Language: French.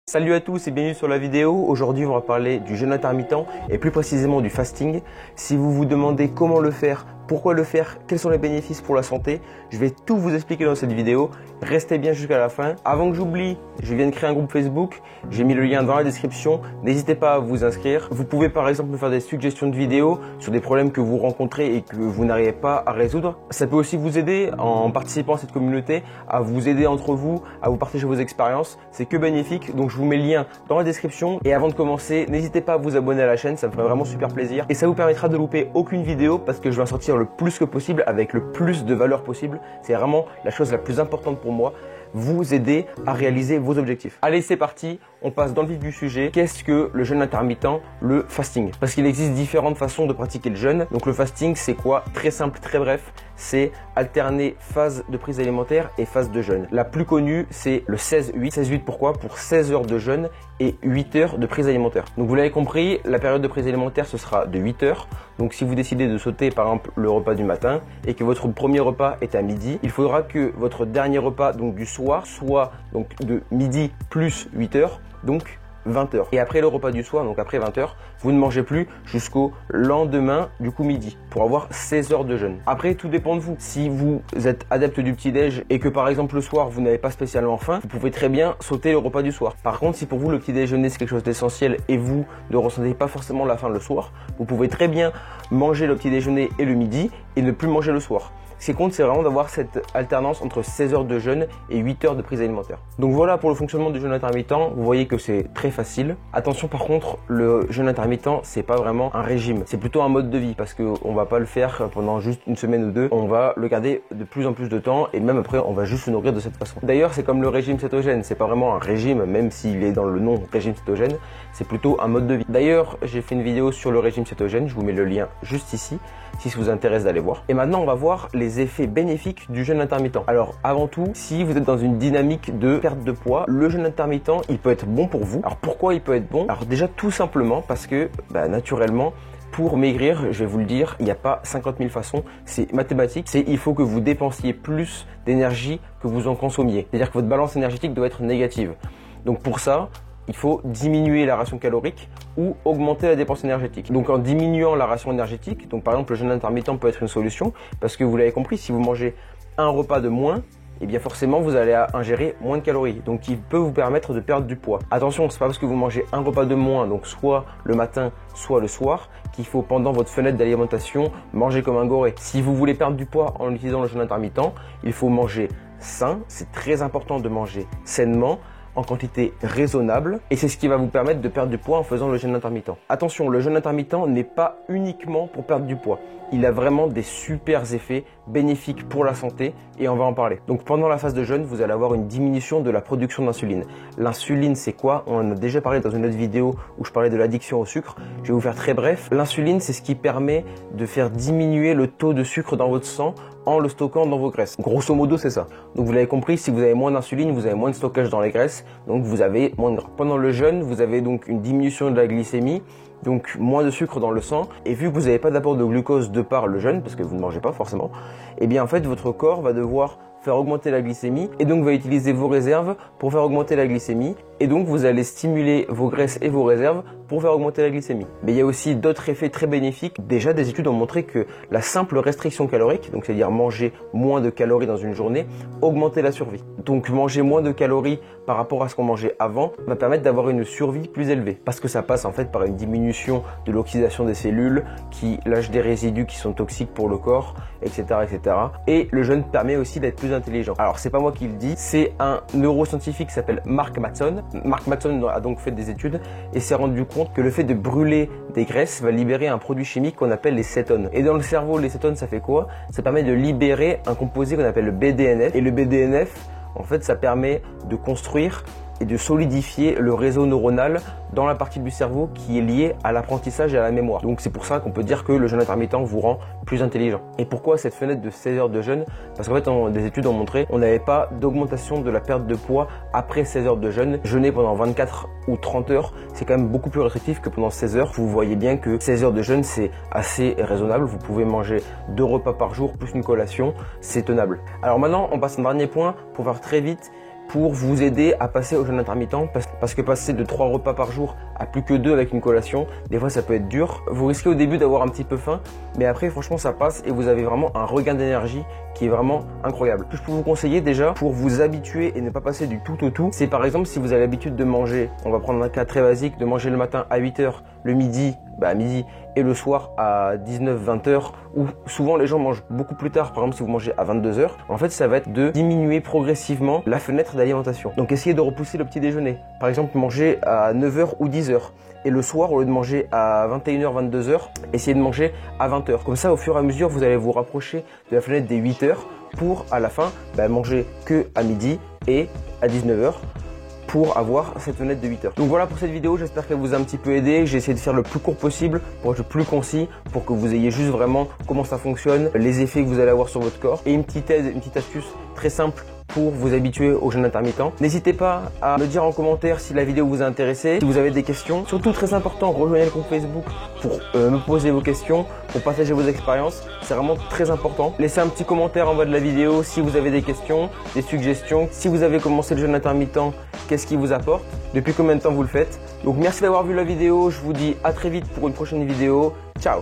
Salut à tous et bienvenue sur la vidéo. Aujourd'hui on va parler du jeûne intermittent et plus précisément du fasting. Si vous vous demandez comment le faire, pourquoi le faire, quels sont les bénéfices pour la santé, je vais tout vous expliquer dans cette vidéo. Restez bien jusqu'à la fin. Avant que j'oublie, je viens de créer un groupe Facebook. J'ai mis le lien dans la description. N'hésitez pas à vous inscrire. Vous pouvez par exemple me faire des suggestions de vidéos sur des problèmes que vous rencontrez et que vous n'arrivez pas à résoudre. Ça peut aussi vous aider en participant à cette communauté, à vous aider entre vous, à vous partager vos expériences. C'est que bénéfique. Donc je vous mets le lien dans la description. Et avant de commencer, n'hésitez pas à vous abonner à la chaîne. Ça me ferait vraiment super plaisir. Et ça vous permettra de louper aucune vidéo parce que je vais en sortir le plus que possible avec le plus de valeur possible. C'est vraiment la chose la plus importante pour moi, vous aider à réaliser vos objectifs. Allez, c'est parti, on passe dans le vif du sujet. Qu'est-ce que le jeûne intermittent, le fasting? Parce qu'il existe différentes façons de pratiquer le jeûne. Donc le fasting, c'est quoi? Très simple, très bref, c'est alterner phase de prise alimentaire et phase de jeûne. La plus connue, c'est le 16-8. 16-8 pourquoi? Pour 16 heures de jeûne et 8 heures de prise alimentaire. Donc vous l'avez compris, la période de prise alimentaire, ce sera de 8 heures. Donc si vous décidez de sauter par exemple le repas du matin et que votre premier repas est à midi, il faudra que votre dernier repas donc du soir soit donc de midi plus 8 heures, donc 20 heures. Et après le repas du soir, donc après 20 heures, vous ne mangez plus jusqu'au lendemain, du coup midi, pour avoir 16 heures de jeûne. Après, tout dépend de vous. Si vous êtes adepte du petit-déj et que par exemple le soir, vous n'avez pas spécialement faim, vous pouvez très bien sauter le repas du soir. Par contre, si pour vous le petit déjeuner c'est quelque chose d'essentiel et vous ne ressentez pas forcément la faim le soir, vous pouvez très bien manger le petit déjeuner et le midi et ne plus manger le soir. Ce qui compte, c'est vraiment d'avoir cette alternance entre 16 heures de jeûne et 8 heures de prise alimentaire. Donc voilà pour le fonctionnement du jeûne intermittent. Vous voyez que c'est très facile. Attention par contre, le jeûne intermittent, c'est pas vraiment un régime. C'est plutôt un mode de vie parce qu'on va pas le faire pendant juste une semaine ou deux. On va le garder de plus en plus de temps et même après, on va juste se nourrir de cette façon. D'ailleurs, c'est comme le régime cétogène. C'est pas vraiment un régime, même s'il est dans le nom régime cétogène. C'est plutôt un mode de vie. D'ailleurs, j'ai fait une vidéo sur le régime cétogène. Je vous mets le lien juste ici si ça vous intéresse d'aller voir. Et maintenant, on va voir les effets bénéfiques du jeûne intermittent. Alors avant tout, si vous êtes dans une dynamique de perte de poids, le jeûne intermittent, il peut être bon pour vous. Alors pourquoi il peut être bon? Alors déjà tout simplement parce que naturellement, pour maigrir, je vais vous le dire, il n'y a pas 50 000 façons, c'est mathématique, il faut que vous dépensiez plus d'énergie que vous en consommiez. C'est-à-dire que votre balance énergétique doit être négative. Donc pour ça, il faut diminuer la ration calorique ou augmenter la dépense énergétique. Donc en diminuant la ration énergétique, donc par exemple le jeûne intermittent peut être une solution parce que vous l'avez compris, si vous mangez un repas de moins, et bien forcément vous allez ingérer moins de calories. Donc il peut vous permettre de perdre du poids. Attention, c'est pas parce que vous mangez un repas de moins, donc soit le matin, soit le soir, qu'il faut pendant votre fenêtre d'alimentation manger comme un goré. Si vous voulez perdre du poids en utilisant le jeûne intermittent, il faut manger sain. C'est très important de manger sainement, en quantité raisonnable et c'est ce qui va vous permettre de perdre du poids en faisant le jeûne intermittent. Attention, le jeûne intermittent n'est pas uniquement pour perdre du poids. Il a vraiment des super effets bénéfiques pour la santé et on va en parler. Donc pendant la phase de jeûne, vous allez avoir une diminution de la production d'insuline. L'insuline, c'est quoi? On en a déjà parlé dans une autre vidéo où je parlais de l'addiction au sucre. Je vais vous faire très bref. L'insuline, c'est ce qui permet de faire diminuer le taux de sucre dans votre sang en le stockant dans vos graisses. Grosso modo, c'est ça. Donc vous l'avez compris, si vous avez moins d'insuline, vous avez moins de stockage dans les graisses, donc vous avez moins de gras. Pendant le jeûne, vous avez donc une diminution de la glycémie, donc moins de sucre dans le sang, et vu que vous n'avez pas d'apport de glucose de par le jeûne, parce que vous ne mangez pas forcément, et bien en fait votre corps va devoir faire augmenter la glycémie et donc va utiliser vos réserves pour faire augmenter la glycémie et donc vous allez stimuler vos graisses et vos réserves pour faire augmenter la glycémie. Mais il y a aussi d'autres effets très bénéfiques. Déjà, des études ont montré que la simple restriction calorique, donc c'est-à-dire manger moins de calories dans une journée, augmentait la survie. Donc manger moins de calories par rapport à ce qu'on mangeait avant va permettre d'avoir une survie plus élevée parce que ça passe en fait par une diminution de l'oxydation des cellules qui lâchent des résidus qui sont toxiques pour le corps, etc., etc. Et le jeûne permet aussi d'être plus intelligent. Alors c'est pas moi qui le dis, c'est un neuroscientifique qui s'appelle Mark Mattson. Mark Mattson a donc fait des études et s'est rendu compte que le fait de brûler des graisses va libérer un produit chimique qu'on appelle les cétones. Et dans le cerveau, les cétones, ça fait quoi? Ça permet de libérer un composé qu'on appelle le BDNF. Et le BDNF, en fait, ça permet de construire et de solidifier le réseau neuronal dans la partie du cerveau qui est liée à l'apprentissage et à la mémoire. Donc c'est pour ça qu'on peut dire que le jeûne intermittent vous rend plus intelligent. Et pourquoi cette fenêtre de 16 heures de jeûne? Parce qu'en fait, des études ont montré qu'on n'avait pas d'augmentation de la perte de poids après 16 heures de jeûne. Jeûner pendant 24 ou 30 heures, c'est quand même beaucoup plus restrictif que pendant 16 heures. Vous voyez bien que 16 heures de jeûne, c'est assez raisonnable. Vous pouvez manger 2 repas par jour plus une collation, c'est tenable. Alors maintenant, on passe à un dernier point pour faire très vite. pour vous aider à passer au jeûne intermittent parce que passer de 3 repas par jour à plus que 2 avec une collation, des fois ça peut être dur. Vous risquez au début d'avoir un petit peu faim, mais après franchement ça passe et vous avez vraiment un regain d'énergie qui est vraiment incroyable. Ce que je peux vous conseiller déjà pour vous habituer et ne pas passer du tout au tout, c'est par exemple si vous avez l'habitude de manger, on va prendre un cas très basique, de manger le matin à 8 h, le midi à midi et le soir à 19-20 h, où souvent les gens mangent beaucoup plus tard. Par exemple si vous mangez à 22 h, en fait ça va être de diminuer progressivement la fenêtre d'alimentation. Donc essayez de repousser le petit déjeuner. Par exemple manger à 9 h ou 10 h. Et le soir, au lieu de manger à 21 h, 22 h, essayez de manger à 20 h. Comme ça, au fur et à mesure, vous allez vous rapprocher de la fenêtre des 8 h pour, à la fin, manger que à midi et à 19 h pour avoir cette fenêtre de 8 h. Donc voilà pour cette vidéo, j'espère qu'elle vous a un petit peu aidé. J'ai essayé de faire le plus court possible pour être le plus concis, pour que vous ayez juste vraiment comment ça fonctionne, les effets que vous allez avoir sur votre corps et une petite aide, une petite astuce très simple pour vous habituer au jeûne intermittent. N'hésitez pas à me dire en commentaire si la vidéo vous a intéressé, si vous avez des questions. Surtout très important, rejoignez le groupe Facebook pour me poser vos questions, pour partager vos expériences. C'est vraiment très important. Laissez un petit commentaire en bas de la vidéo si vous avez des questions, des suggestions. Si vous avez commencé le jeûne intermittent, qu'est-ce qui vous apporte? Depuis combien de temps vous le faites? Donc merci d'avoir vu la vidéo. Je vous dis à très vite pour une prochaine vidéo. Ciao!